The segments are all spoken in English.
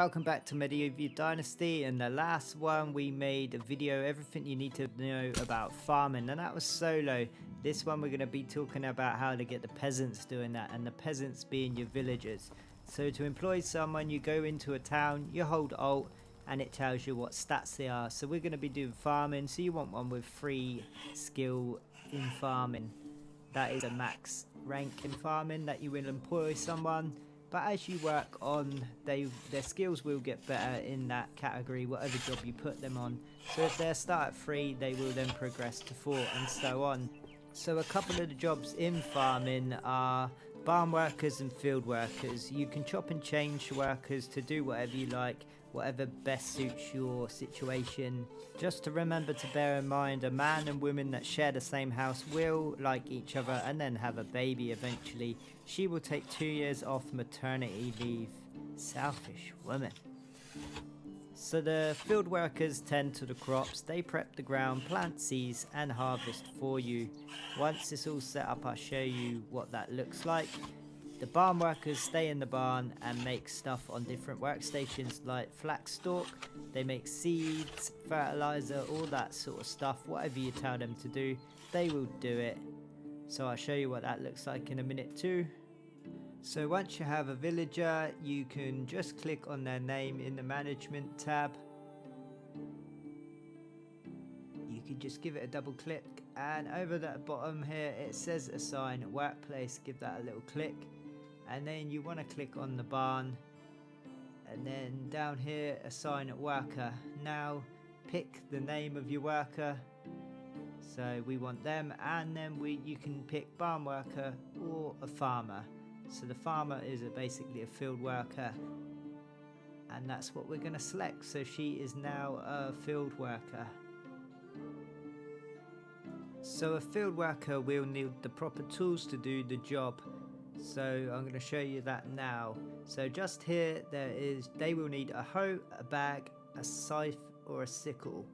Welcome back to Medieval Dynasty. In the last one we made a video everything you need to know about farming, and that was solo. This one we're going to be talking about how to get the peasants doing that, and the peasants being your villagers. So to employ someone, you go into a town, you hold alt and it tells you what stats they are. So we're going to be doing farming, so you want one with 3 skill in farming. That is a max rank in farming that you will employ someone. But as you work on, their skills will get better in that category, whatever job you put them on. So if they start at 3, they will then progress to 4 and so on. So a couple of the jobs in farming are barn workers and field workers. You can chop and change workers to do whatever you like, whatever best suits your situation. Just to remember to bear in mind, a man and woman that share the same house will like each other and then have a baby eventually. She will take 2 years off maternity leave. Selfish woman. So the field workers tend to the crops, they prep the ground, plant seeds and harvest for you. Once it's all set up, I'll show you what that looks like. The barn workers stay in the barn and make stuff on different workstations like flax stalk. They make seeds, fertilizer, all that sort of stuff. Whatever you tell them to do, they will do it. So I'll show you what that looks like in a minute too. So once you have a villager, you can just click on their name in the management tab. You can just give it a double click, and over at the bottom here it says assign workplace. Give that a little click, and then you want to click on the barn, and then down here assign worker. Now pick the name of your worker. So we want them, and then you can pick barn worker or a farmer. So the farmer is basically a field worker, and that's what we're going to select. So she is now a field worker. So a field worker will need the proper tools to do the job. So I'm going to show you that now. So just here they will need a hoe, a bag, a scythe or a sickle.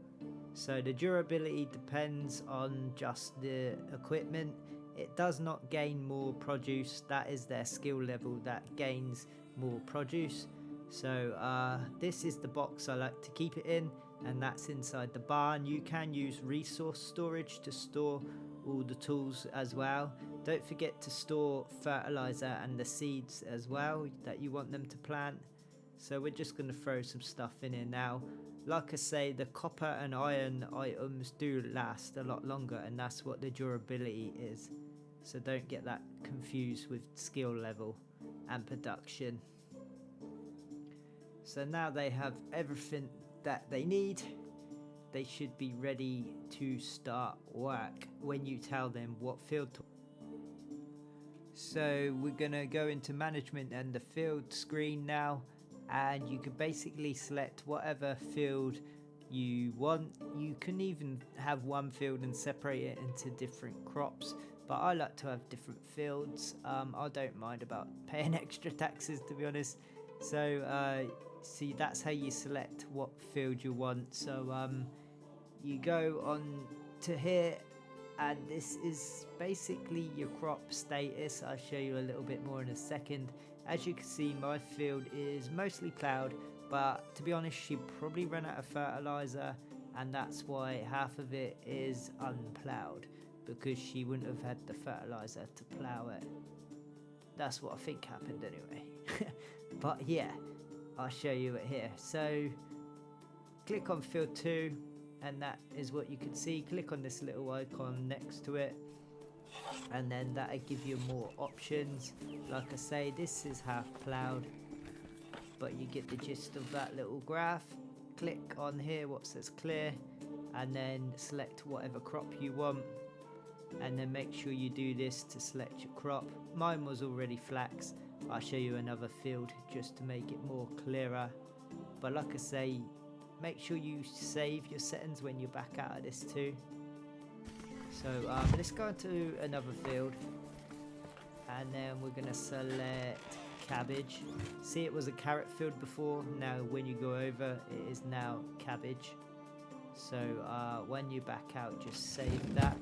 So the durability depends on just the equipment. It does not gain more produce. That is their skill level that gains more produce. So this is the box I like to keep it in, and that's inside the barn. You can use resource storage to store all the tools as well. Don't forget to store fertilizer and the seeds as well that you want them to plant. So we're just going to throw some stuff in here now. Like I say, the copper and iron items do last a lot longer, and that's what the durability is. So don't get that confused with skill level and production. So now they have everything that they need. They should be ready to start work when you tell them what field to. So we're going to go into management and the field screen now, and you can basically select whatever field you want. You can even have one field and separate it into different crops, but I like to have different fields. I don't mind about paying extra taxes, to be honest. So see, that's how you select what field you want. So you go on to here, and this is basically your crop status. I'll show you a little bit more in a second. As you can see, my field is mostly ploughed, but to be honest, she probably ran out of fertilizer, and that's why half of it is unploughed, because she wouldn't have had the fertilizer to plough it. That's what I think happened anyway. But yeah, I'll show you it here. So click on field 2, and that is what you can see. Click on this little icon next to it, and then that'll give you more options. Like I say, this is half ploughed, but you get the gist of that little graph. Click on here what says clear, and then select whatever crop you want, and then make sure you do this to select your crop. Mine was already flax. I'll show you another field just to make it more clearer, but like I say, make sure you save your settings when you're back out of this too. So let's go into another field, and then we're going to select cabbage. See, it was a carrot field before. Now when you go over, it is now cabbage. So when you back out, just save that,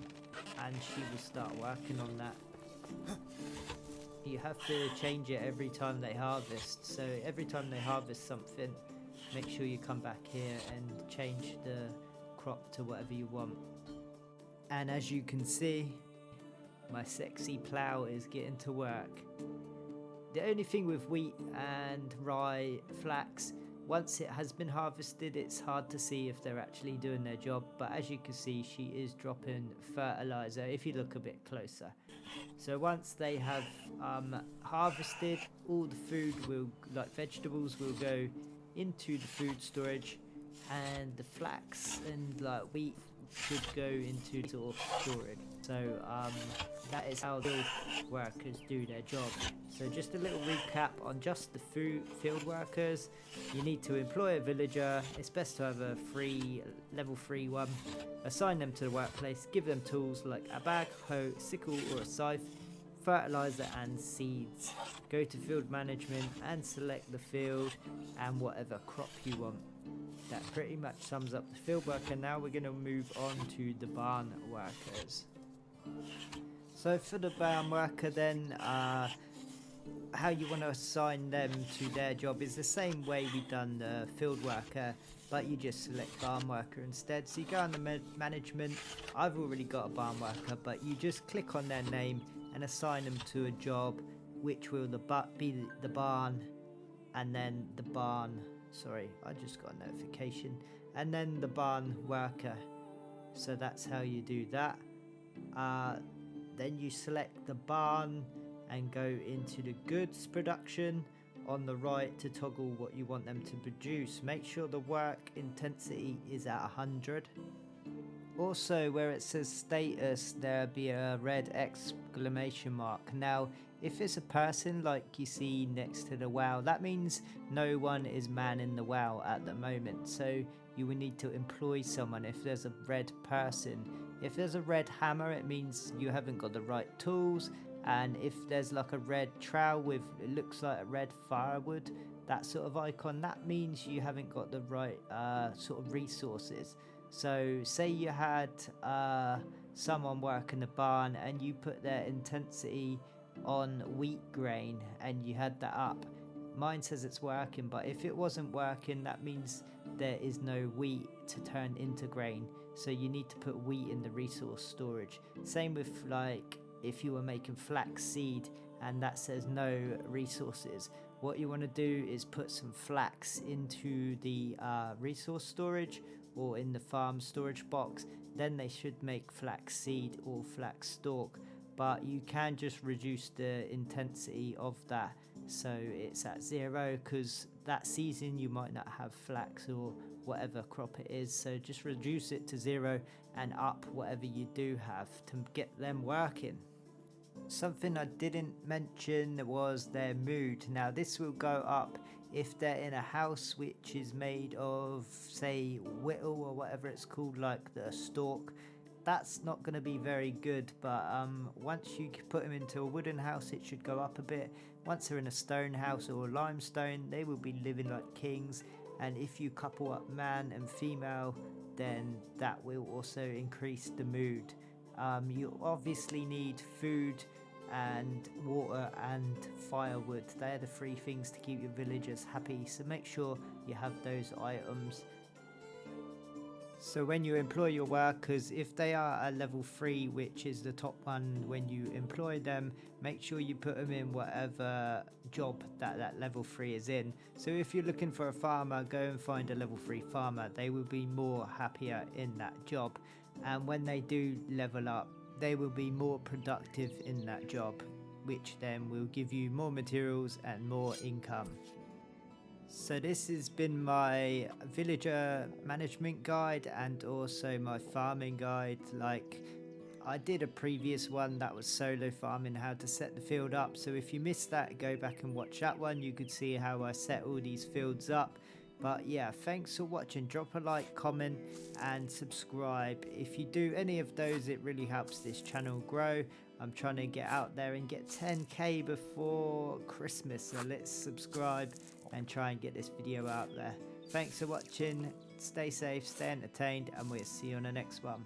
and she will start working on that. you have to change it every time they harvest. So every time they harvest something, make sure you come back here and change the crop to whatever you want. And as you can see, my sexy plough is getting to work. The only thing with wheat and rye, flax, once it has been harvested, it's hard to see if they're actually doing their job, but as you can see, she is dropping fertilizer if you look a bit closer. So once they have harvested, all the food will, like vegetables, will go into the food storage, and the flax and like wheat should go into sort of storage. So that is how the workers do their job. So just a little recap on just the field workers. You need to employ a villager. It's best to have a level 3 one. Assign them to the workplace. Give them tools like a bag, hoe, sickle or a scythe, fertilizer and seeds. Go to field management and select the field and whatever crop you want. That pretty much sums up the field worker. Now we're going to move on to the barn workers. So for the barn worker then, how you want to assign them to their job is the same way we've done the field worker, but you just select barn worker instead. So you go on the management. I've already got a barn worker, but you just click on their name and assign them to a job, which will be the barn, and then the barn, sorry, I just got a notification, and then the barn worker. So that's how you do that. Then you select the barn and go into the goods production on the right to toggle what you want them to produce. Make sure the work intensity is at 100. Also, where it says status, there'll be a red exclamation mark. Now, if it's a person like you see next to the wow, that means no one is manning the wow at the moment. So you will need to employ someone if there's a red person. If there's a red hammer, it means you haven't got the right tools. And if there's like a red trowel with, it looks like a red firewood, that sort of icon, that means you haven't got the right sort of resources. So say you had someone work in the barn and you put their intensity on wheat grain and you had that up. Mine says it's working, but if it wasn't working, that means there is no wheat to turn into grain. So you need to put wheat in the resource storage. Same with like if you were making flax seed and that says no resources. What you want to do is put some flax into the resource storage or in the farm storage box. Then they should make flax seed or flax stalk. But you can just reduce the intensity of that so it's at 0, because that season you might not have flax or whatever crop it is. So just reduce it to 0 and up whatever you do have to get them working. Something I didn't mention was their mood. Now this will go up if they're in a house which is made of, say, whittle or whatever it's called, like the stalk. That's not going to be very good, but once you put them into a wooden house, it should go up a bit. Once they're in a stone house or limestone, they will be living like kings. And if you couple up man and female, then that will also increase the mood. You obviously need food and water and firewood. They're the 3 things to keep your villagers happy, so make sure you have those items. So when you employ your workers, if they are a level 3, which is the top one when you employ them, make sure you put them in whatever job that level 3 is in. So if you're looking for a farmer, go and find a level 3 farmer. They will be more happier in that job. And when they do level up, they will be more productive in that job, which then will give you more materials and more income. So this has been my villager management guide and also my farming guide. Like, I did a previous one that was solo farming, how to set the field up. So if you missed that, go back and watch that one. You could see how I set all these fields up. But yeah, thanks for watching. Drop a like, comment and subscribe. If you do any of those, it really helps this channel grow. I'm trying to get out there and get 10k before Christmas, so let's subscribe and try and get this video out there. Thanks for watching. Stay safe, stay entertained, and we'll see you on the next one.